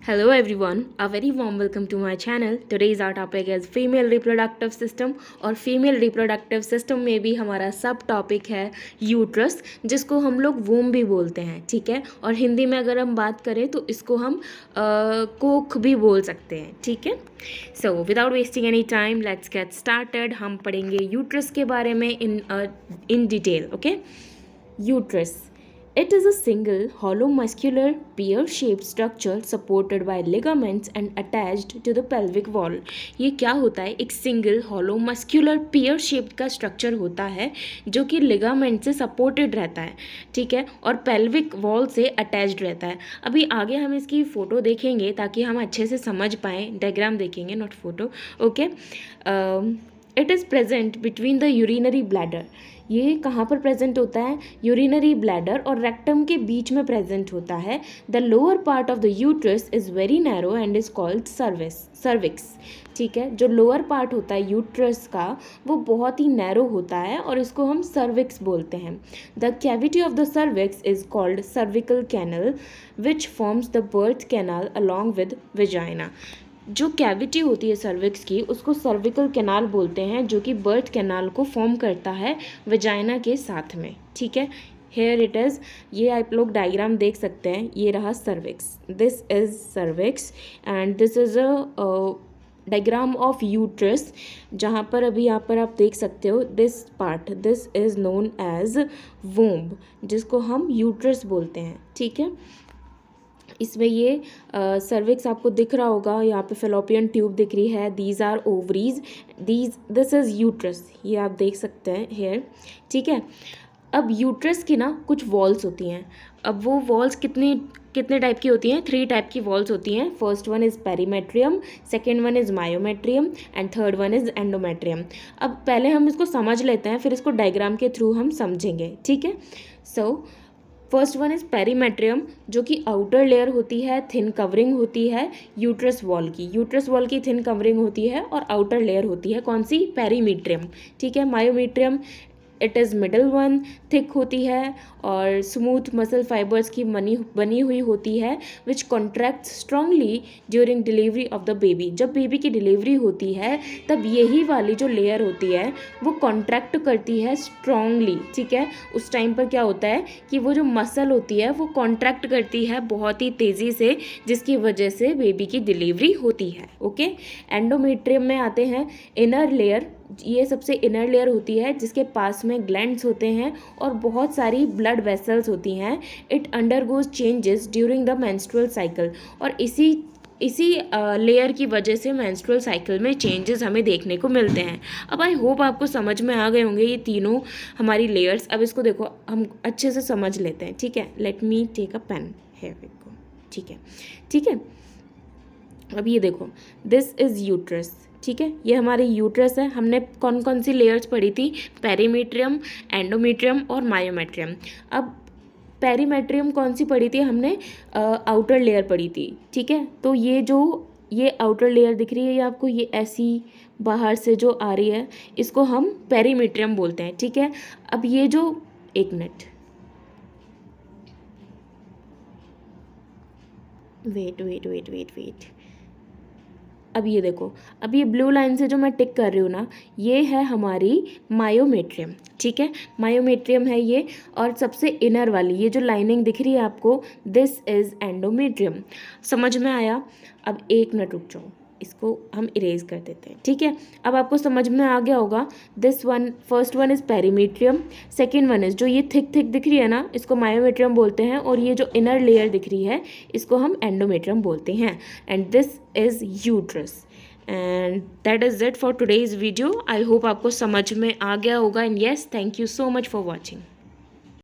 Hello everyone, a very warm welcome to my channel. Today's our topic is female reproductive system और female reproductive system में भी हमारा सब topic है uterus, जिसको हम लोग वूम भी बोलते हैं, ठीक है। और हिंदी में अगर हम बात करें तो इसको हम कोख भी बोल सकते हैं, ठीक है। So without wasting any time let's get started. हम पढ़ेंगे यूट्रस के बारे में in detail, okay. Uterus, it is a single hollow muscular pear-shaped structure supported by ligaments and attached to the pelvic wall। ये क्या होता है? एक सिंगल hollow muscular pear-shaped का स्ट्रक्चर होता है जो कि लिगामेंट से सपोर्टेड रहता है, ठीक है, और पेल्विक वॉल से अटैच्ड रहता है। अभी आगे हम इसकी फ़ोटो देखेंगे ताकि हम अच्छे से समझ पाएँ, डायग्राम देखेंगे not photo, okay. It is present between the urinary bladder. ये कहाँ पर प्रेजेंट होता है? यूरिनरी ब्लैडर और रेक्टम के बीच में प्रेजेंट होता है। The lower part of the uterus is very narrow and is called cervix, ठीक है। जो लोअर पार्ट होता है यूट्रस का वो बहुत ही नैरो होता है और इसको हम सर्विक्स बोलते हैं। The cavity of the cervix is called cervical canal which forms the birth canal along with vagina. जो कैविटी होती है सर्विक्स की उसको सर्विकल कैनाल बोलते हैं, जो कि बर्थ कैनाल को फॉर्म करता है वेजाइना के साथ में, ठीक है। हेयर इट इज़, ये आप लोग डायग्राम देख सकते हैं, ये रहा cervix, this is cervix and this is a diagram of uterus, जहाँ पर अभी यहाँ पर आप देख सकते हो this part, this is known as womb, जिसको हम यूट्रस बोलते हैं, ठीक है। इसमें ये सर्विक्स आपको दिख रहा होगा, यहाँ पे फेलोपियन ट्यूब दिख रही है, these are ovaries, this is uterus, ये आप देख सकते हैं हेयर, ठीक है। अब यूट्रस की ना कुछ वॉल्स होती हैं। अब वो वॉल्स कितने टाइप की होती हैं? 3 टाइप की वॉल्स होती हैं। First one is perimetrium, second one is myometrium and third one is endometrium. अब पहले हम इसको समझ लेते हैं, फिर इसको डायग्राम के थ्रू हम समझेंगे, ठीक है। So first one is perimetrium, जो कि आउटर लेयर होती है, थिन कवरिंग होती है यूट्रस वॉल की। यूट्रस वॉल की थिन कवरिंग होती है और आउटर लेयर होती है कौन सी? पेरीमेट्रियम, ठीक है। Myometrium it is middle one, thick होती है और स्मूथ मसल फाइबर्स की बनी हुई होती है, which contract strongly during delivery of the baby. जब बेबी की डिलीवरी होती है तब यही वाली जो लेयर होती है वो कॉन्ट्रैक्ट करती है स्ट्रांगली, ठीक है। उस टाइम पर क्या होता है कि वो जो मसल होती है वो कॉन्ट्रैक्ट करती है बहुत ही तेज़ी से, जिसकी वजह से बेबी की डिलीवरी होती है, ओके। एंडोमेट्रियम में आते हैं, इनर लेयर, ये सबसे इनर लेयर होती है जिसके पास में ग्लैंड्स होते हैं और बहुत सारी ब्लड वेसल्स होती हैं। It undergoes changes during the menstrual cycle, और इसी लेयर की वजह से मेंस्ट्रुअल साइकिल में चेंजेस हमें देखने को मिलते हैं। अब आई होप आपको समझ में आ गए होंगे ये तीनों हमारी लेयर्स। अब इसको देखो हम अच्छे से समझ लेते हैं, ठीक है। Let me take a pen, here we go, ठीक है, ठीक है। अब ये देखो, दिस इज़ यूट्रस, ठीक है, ये हमारी यूट्रस है। हमने कौन कौन सी लेयर्स पढ़ी थी? पेरीमेट्रियम, एंडोमेट्रियम और मायोमेट्रियम। अब पेरीमेट्रियम कौन सी पढ़ी थी हमने? आउटर लेयर पढ़ी थी, ठीक है। तो ये आउटर लेयर दिख रही है ये आपको, ये ऐसी बाहर से जो आ रही है इसको हम पेरीमेट्रियम बोलते हैं, ठीक है। अब ये जो, एक मिनट, वेट, अब ये देखो, अब ये ब्लू लाइन से जो मैं टिक कर रही हूँ ना, ये है हमारी मायोमेट्रियम, ठीक है। मायोमेट्रियम है ये, और सबसे इनर वाली ये जो लाइनिंग दिख रही है आपको, दिस इज़ एंडोमेट्रियम। समझ में आया? अब एक मिनट रुक जाओ, इसको हम इरेज कर देते हैं, ठीक है। अब आपको समझ में आ गया होगा, this one, first one is perimetrium, second one is जो ये थिक दिख रही है ना, इसको मायोमेट्रियम बोलते हैं, और ये जो इनर लेयर दिख रही है इसको हम एंडोमेट्रियम बोलते हैं। And this is uterus. And that is it for today's video. I hope आपको समझ में आ गया होगा, and yes, thank you so much for watching.